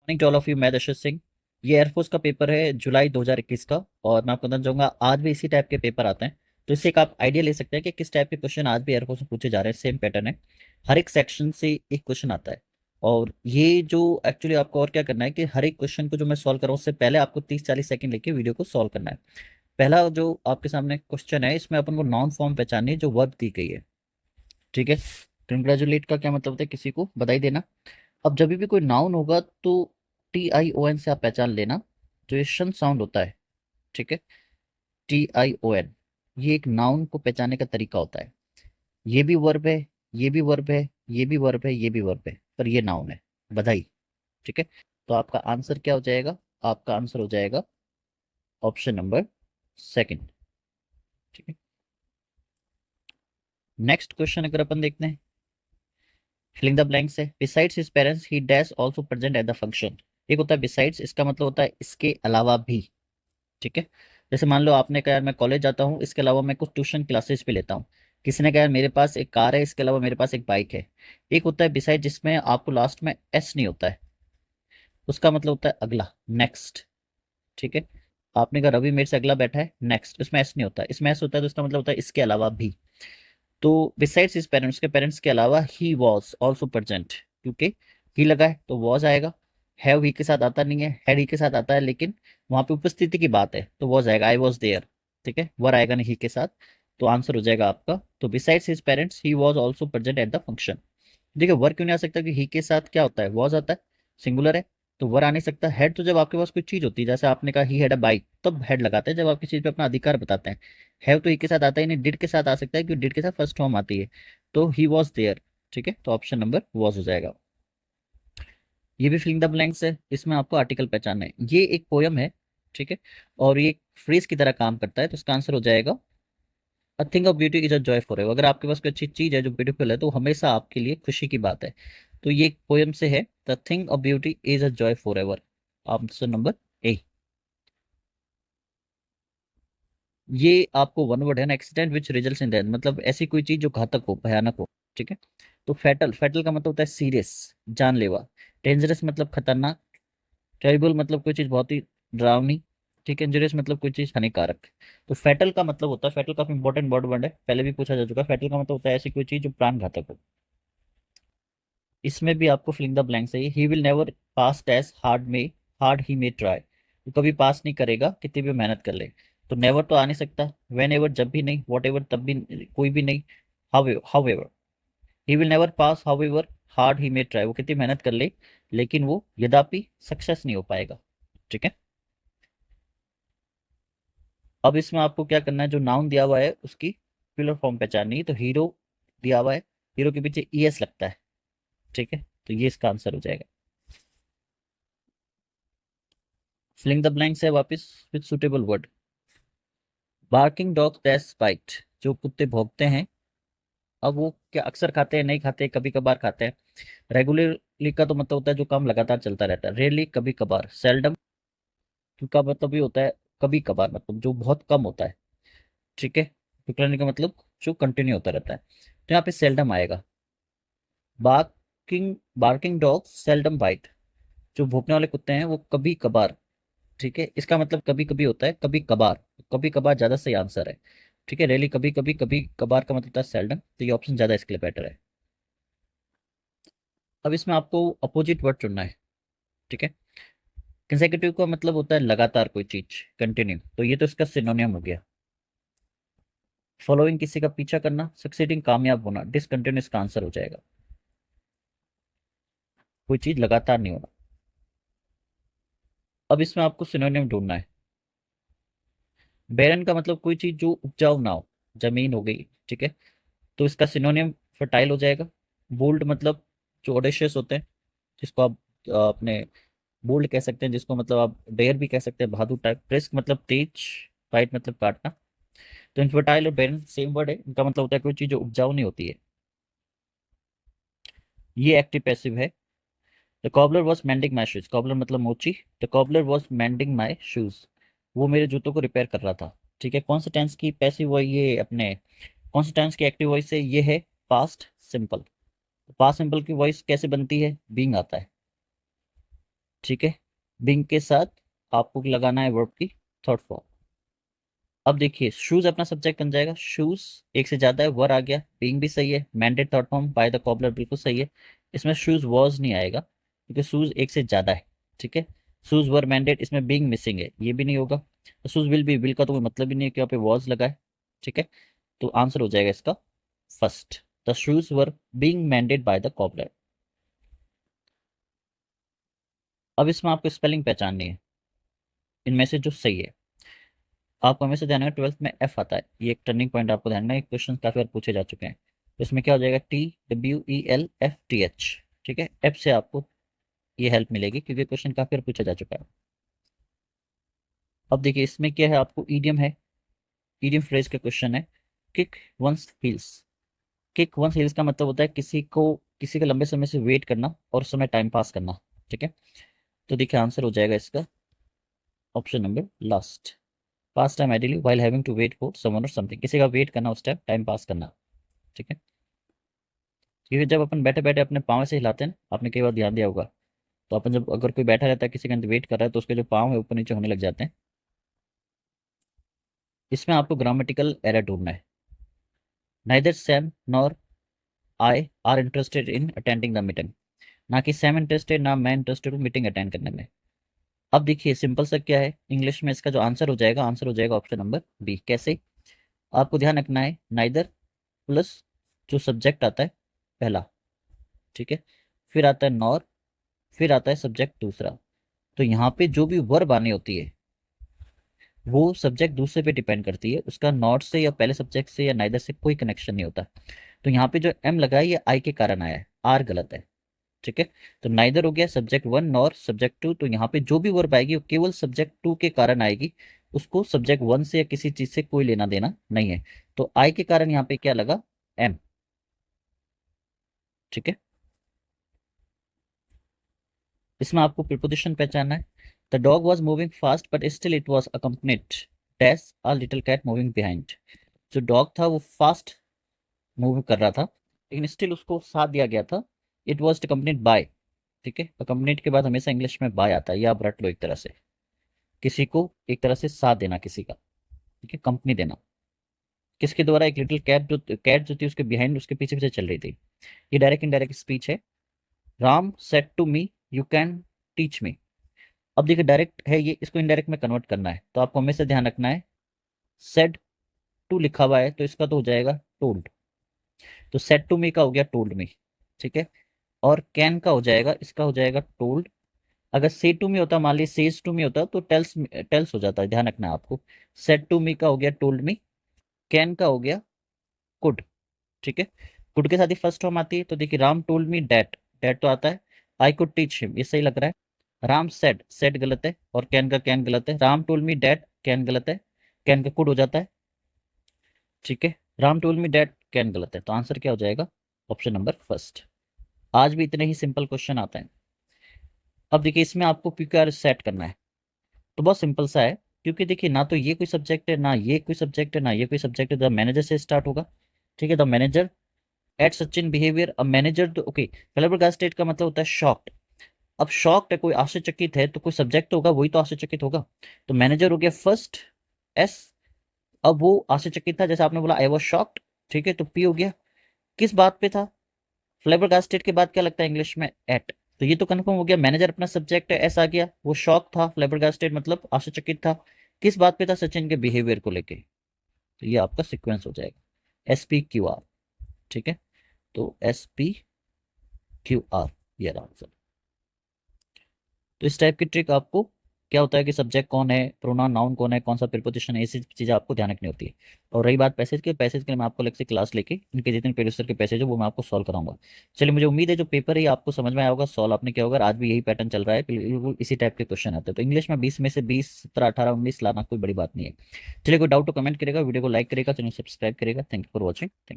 Morning to all of you. मैं दशरथ सिंह। ये air force का पेपर है जुलाई 2021 का, और मैं आपको बताना चाहूँगा आज भी इसी टाइप के पेपर आते हैं। तो इससे एक आप आइडिया ले सकते हैं कि किस टाइप के क्वेश्चन आज भी एयरफोर्स में पूछे जा रहे हैं। सेम पैटर्न है, हर एक सेक्शन से एक क्वेश्चन आता है। और ये जो एक्चुअली आपको और क्या करना है कि हर एक क्वेश्चन को जो मैं सॉल्व कर रहा हूँ उससे पहले आपको 30-40 सेकंड लेके वीडियो को सॉल्व करना है। पहला जो आपके सामने क्वेश्चन है, इसमें अपन को नाउन फॉर्म पहचाननी है जो वर्ब दी गई है। ठीक है, कंग्रेचुलेट का क्या मतलब होता है, किसी को बधाई देना। अब जब भी कोई नाउन होगा तो TION से आप पहचान लेना, जो ये शन साउंड होता है। ठीक है, TION, ये एक नाउन को पहचानने का तरीका होता है। ये भी वर्ब है, ये भी वर्ब है, ये भी वर्ब है, ये भी वर्ब है, पर ये नाउन है, बधाई। ठीक है, तो आपका आंसर क्या हो जाएगा? आपका आंसर हो जाएगा ऑप्शन नंबर सेकंड। ठीक है, नेक्स्ट क्वेश्चन अगर अपन देखते हैं, फिलिंग द ब्लैंक्स है। Besides his parents he dash also present at the function. एक होता है बिसाइड्स, इसका मतलब होता है इसके अलावा भी। ठीक है, जैसे मान लो आपने कहा यार मैं कॉलेज जाता हूँ, इसके अलावा मैं कुछ ट्यूशन क्लासेस भी लेता हूँ। किसी ने कहा यार मेरे पास एक कार है, इसके अलावा मेरे पास एक बाइक है। एक होता है बिसाइड जिसमें आपको लास्ट में एस नहीं होता है, उसका मतलब होता है अगला, नेक्स्ट। ठीक है, आपने कहा रवि मेरे से अगला बैठा है, नेक्स्ट, इसमें एस नहीं होता है। इसमें एस होता है तो इसका मतलब होता है इसके अलावा भी। तो बिसाइड्स हिज पेरेंट्स, के पेरेंट्स के अलावा ही वॉज ऑल्सो प्रेजेंट, क्योंकि ही लगा है तो वॉज आएगा। हैव ही के साथ आता नहीं है, हैड ही के साथ आता है, लेकिन वहां पे उपस्थिति की बात है तो वॉज आएगा, आई वॉज देयर। ठीक है, वर आएगा नहीं ही के साथ, तो आंसर हो जाएगा आपका। तो besides his parents he was also present at the function. देखिए वर क्यों नहीं आ सकता कि ही के साथ क्या होता है, वॉज आता है, सिंगुलर है, तो वर आ नहीं सकता। हेड तो जब आपके पास कोई चीज होती है, जैसे आपने कहा ही हैड अ बाइक, तब हेड लगाते हैं जब आप किसी चीज पे अपना अधिकार बताते हैं। हैव तो ही के साथ आता ही नहीं, डिड के साथ आ सकता है क्योंकि डिड के साथ फर्स्ट फॉर्म आती है। तो ही वॉज देयर। ठीक है, तो ऑप्शन नंबर वॉज हो जाएगा। ये भी फिलिंग द ब्लैंक्स है, इसमें आपको आर्टिकल पहचानना है। ये एक पोयम है, ठीक है, और ये फ्रेज की तरह काम करता है, तो इसका आंसर हो जाएगा a thing of beauty is a joy for ever. अगर आपके पास कोई अच्छी चीज है जो ब्यूटीफुल है तो हमेशा आपके लिए खुशी की बात है। तो ये एक पोयम से है, the thing of beauty is a joy for ever. Option number A. ये आपको वन वर्ड है ना, accident which results in death, मतलब ऐसी कोई चीज जो घातक हो, भयानक हो। ठीक है, तो फैटल, फैटल का मतलब होता है सीरियस, जानलेवा। डेंजरस मतलब खतरनाक। टेरिबल मतलब कोई चीज बहुत ही डरावनी। ठीक है, इंजurious मतलब कोई चीज हानिकारक। तो फैटल का मतलब होता है, फैटल काफी इंपॉर्टेंट वर्ड है, पहले भी पूछा जा चुका है। फैटल का मतलब होता है ऐसी कोई चीज जो प्राण घातक हो। इसमें भी आपको फिलिंग द ब्लैंक्स है। He will never pass test hard he may try. वो कभी पास नहीं करेगा कितनी भी मेहनत कर ले। तो नेवर तो आ नहीं सकता, वेन एवर जब भी नहीं, वॉट एवर तब भी कोई भी नहीं, how ever. He will never pass how ever hard he may try, वो कितनी मेहनत कर ले लेकिन वो यद्यपि सक्सेस नहीं हो पाएगा। ठीक है, अब इसमें आपको क्या करना है, जो नाउन दिया हुआ है उसकी प्लूरल फॉर्म पहचाननी है। तो हीरो दिया हुआ है, हीरो के पीछे ES लगता है। ठीक है, तो ये इसका आंसर हो जाएगा। फिलिंग द ब्लैंक्स है वापस with suitable word. Barking dog that's bite, जो कुत्ते भौंकते हैं। अब वो क्या अक्सर खाते हैं, नहीं खाते, कभी कभार खाते हैं। रेगुलरली का तो मतलब होता है जो काम लगातार चलता रहता है। रेयरली कभी कभार। सेल्डम का मतलब भी होता है कभी कभार, मतलब जो बहुत कम होता है। ठीक है, फ्रिक्वेंटली का मतलब जो कंटिन्यू होता रहता है, तो यहाँ पे सेल्डम आएगा। Barking barking dog seldom bite, जो भौंकने वाले कुत्ते हैं वो कभी कभार। ठीक है, इसका मतलब कभी कभी होता है, कभी कभार, कभी कभार ज्यादा सही आंसर है। ठीक है, रेली कभी कभी, कभी कभार का मतलब था सेल्डम, तो ये ऑप्शन ज्यादा इसके लिए बेटर है। अब इसमें आपको अपोजिट वर्ड चुनना है। ठीक है, कंसेक्यूटिव का मतलब होता है लगातार कोई चीज, कंटिन्यू, तो ये तो इसका सिनोनियम हो गया। फॉलोइंग किसी का पीछा करना, सक्सीडिंग कामयाब होना, डिसकंटिन्यूस का आंसर हो जाएगा। कोई चीज लगातार नहीं होना। अब इसमें आपको सिनोनियम ढूंढना है। बेरन का मतलब कोई चीज जो उपजाऊ ना हो, जमीन हो गई। ठीक है, तो इसका सिनोनियम फर्टाइल हो जाएगा। बोल्ड मतलब जो ऑडेशियस होते हैं, जिसको आप अपने बोल्ड कह सकते हैं, जिसको मतलब आप डेयर भी कह सकते हैं, बहादुर टाइप। ब्रिस्क मतलब तेज, फाइट मतलब काटना। तो इनफर्टाइल और बेरन सेम वर्ड है, इनका मतलब होता है कोई चीज जो उपजाऊ नहीं होती है। ये एक्टिव पैसिव है। The cobbler was mending my shoes, cobbler मतलब मोची। The cobbler was mending my shoes, वो मेरे जूतों को रिपेयर कर रहा था। ठीक है, कौन से टेंस की पैसिव वॉइस, ये अपने कौन से टेंस की एक्टिव वॉइस है, ये है पास्ट सिंपल। पास्ट सिंपल की वॉइस कैसे बनती है, बीइंग आता है। ठीक है। बीइंग के साथ आपको लगाना है वर्ब की थर्ड फॉर्म। अब देखिए शूज अपना सब्जेक्ट बन जाएगा, शूज एक से ज्यादा है, वर आ गया, बीइंग भी सही है, mandate third form by the cobbler बिल्कुल सही है। इसमें शूज वॉज नहीं आएगा क्योंकि शूज एक से ज्यादा है। ठीक है। शूज वर मैंडेट, इसमें बीइंग मिसिंग है, ये भी नहीं होगा। शूज विल बी, विल का तो कोई मतलब ही नहीं है कि यहाँ पे वॉज लगा है। ठीक है। तो आंसर हो जाएगा इसका first, the shoes were being mended by the cobbler. अब इसमें आपको स्पेलिंग पहचाननी है इनमें से जो सही है। आपको हमेशा ध्यान रखना 12th में एफ आता है, ये एक टर्निंग पॉइंट आपको ध्यान रखना है, क्वेश्चन काफी बार पूछे जा चुके हैं। तो इसमें क्या हो जाएगा, TWELFTH। ठीक है, एफ से आपको ये हेल्प मिलेगी क्योंकि क्वेश्चन काफी बार पूछा जा चुका है। अब देखिए इसमें क्या है, आपको ईडियम है, ईडियम फ्रेज का क्वेश्चन है, kick one's heels. Kick one's heels का मतलब होता है किसी का लंबे समय से वेट करना और उस समय टाइम पास करना। ठीक है। तो देखिए आंसर हो जाएगा इसका option number last, pass time ideally while having to wait for someone or something, किसी का वेट करना उस टाइम टाइम पास करना। ठीक है। क्योंकि जब अपन बैठे बैठे अपने पाँव से हिलाते हैं ना, आपने कई बार ध्यान दिया होगा, तो अपन जब अगर कोई बैठा रहता है किसी का वेट कर रहा है तो उसके जो पाँव है ऊपर नीचे होने लग जाते हैं। इसमें आपको ग्रामेटिकल एरर ढूंढना है। Neither Sam nor I R interested in attending the meeting, ना कि सैम इंटरेस्टेड ना मैं इंटरेस्टेड हूँ मीटिंग अटेंड करने में। अब देखिए सिंपल सा क्या है इंग्लिश में, इसका जो आंसर हो जाएगा ऑप्शन नंबर बी। कैसे, आपको ध्यान रखना है नाइदर प्लस जो सब्जेक्ट आता है पहला, ठीक है, फिर आता है नॉर, फिर आता है सब्जेक्ट दूसरा। तो यहाँ पे जो भी वर्ब आनी होती है वो सब्जेक्ट दूसरे पे डिपेंड करती है, उसका नॉट से या पहले सब्जेक्ट से या नाइदर से कोई कनेक्शन नहीं होता। तो यहाँ पे जो एम लगा है ये आई के कारण आया है, आर गलत है। ठीक है। तो नाइदर हो गया subject one nor subject two, तो यहाँ पे जो भी वर्ब आएगी वो केवल सब्जेक्ट टू के कारण आएगी, उसको सब्जेक्ट वन से या किसी चीज से कोई लेना देना नहीं है। तो आई के कारण यहाँ पे क्या लगा, एम। ठीक है। इसमें आपको प्रीपोजिशन पहचानना है। The dog was moving fast but still it was accompanied dash a little cat moving behind. जो डॉग था वो फास्ट मूव कर रहा था लेकिन स्टिल उसको साथ दिया गया था, इट वॉज अकम्पनीड बाय। ठीक है, अकम्पनीड के बाद हमेशा इंग्लिश में बाय आता है, या आप रट लो एक तरह से, किसी को एक तरह से साथ देना किसी का। ठीक है, कंपनी देना किसके द्वारा, एक लिटिल कैट जो थी उसके बिहाइंड उसके पीछे पीछे चल रही थी। ये डायरेक्ट इनडायरेक्ट स्पीच है। Ram said to me you can teach me. अब देखिए डायरेक्ट है ये, इसको इनडायरेक्ट में कन्वर्ट करना है तो आपको हमेशा ध्यान रखना है, सेड टू लिखा हुआ है तो इसका तो हो जाएगा टोल्ड। तो सेड टू मी का हो गया टोल्ड मी। ठीक है। और कैन का हो जाएगा, इसका हो जाएगा टोल्ड। अगर से टू मी होता, मान लीजिए सेज टू मी होता तो टेल्स टेल्स हो जाता है, ध्यान रखना है आपको। सेड टू मी का हो गया टोल्ड मी, कैन का हो गया कुड। ठीक है। कुड के साथ ही फर्स्ट फॉर्म आती है, तो देखिए Ram told me that, that तो आता है, आई कुड टीच हिम, ये सही लग रहा है। राम सेड, सेड गलत है, और कैन का कैन गलत है। Ram told me that, can गलत है, कैन का कुड हो जाता है। ठीक है। Ram told me that, can गलत है, तो आंसर क्या हो जाएगा, ऑप्शन नंबर फर्स्ट। आज भी इतने ही सिंपल क्वेश्चन आते हैं। अब देखिए इसमें आपको पीक्यूआर सेट करना है, तो बहुत सिंपल सा है, क्योंकि देखिए ना तो ये कोई सब्जेक्ट है ना ये कोई सब्जेक्ट है ना ये कोई सब्जेक्ट है, द मैनेजर से स्टार्ट होगा। ठीक है, the manager eight Sachin behaviour, अब मैनेजर तो ओके, फ्लैबरगास्टेड का मतलब होता है शॉक्ड। अब शॉक्ड है, कोई आश्चर्यचकित है, तो कोई सब्जेक्ट होगा वही तो आश्चर्यचकित होगा। तो मैनेजर हो गया फर्स्ट, एस। अब वो आश्चर्यचकित था जैसे आपने बोला आई वॉज शॉक्ड। ठीक है, तो पी हो गया, किस बात पे था, फ्लैबरगास्टेड के बाद क्या लगता है इंग्लिश में, एट। तो ये तो कंफर्म हो गया, मैनेजर अपना सब्जेक्ट है, एस आ गया, वो शॉक था, फ्लैबरगास्टेड मतलब आश्चर्यचकित था, किस बात पे था, सचिन के बिहेवियर को लेके। तो ये आपका सीक्वेंस हो जाएगा, SPQR। ठीक है, तो SPQR ये आंसर। तो इस टाइप की ट्रिक आपको क्या होता है कि सब्जेक्ट कौन है, प्रोनाउन नाउन कौन है, कौन सा प्रीपोजिशन है, ऐसी चीज़ें आपको ध्यान रखनी होती है। और रही बात पैसेज के, पैसेज के लिए मैं आपको अलग से क्लास लेके इनके जितने प्रोड्यूसर के पैसेज है वो मैं आपको सॉल्व कराऊंगा। चलिए, मुझे उम्मीद है जो पेपर है ये आपको समझ में आया होगा, सॉल्व आपने किया होगा। आज भी यही पैटर्न चल रहा है, बिल्कुल इसी टाइप के क्वेश्चन आते हैं। तो इंग्लिश में 20 में से 20, 17, 18, 19 लाना कोई बड़ी बात नहीं है। चलिए, कोई डाउट तो कमेंट करेगा, वीडियो को लाइक करेगा, चैनल सब्सक्राइब करेगा। Thank you for watching. Thank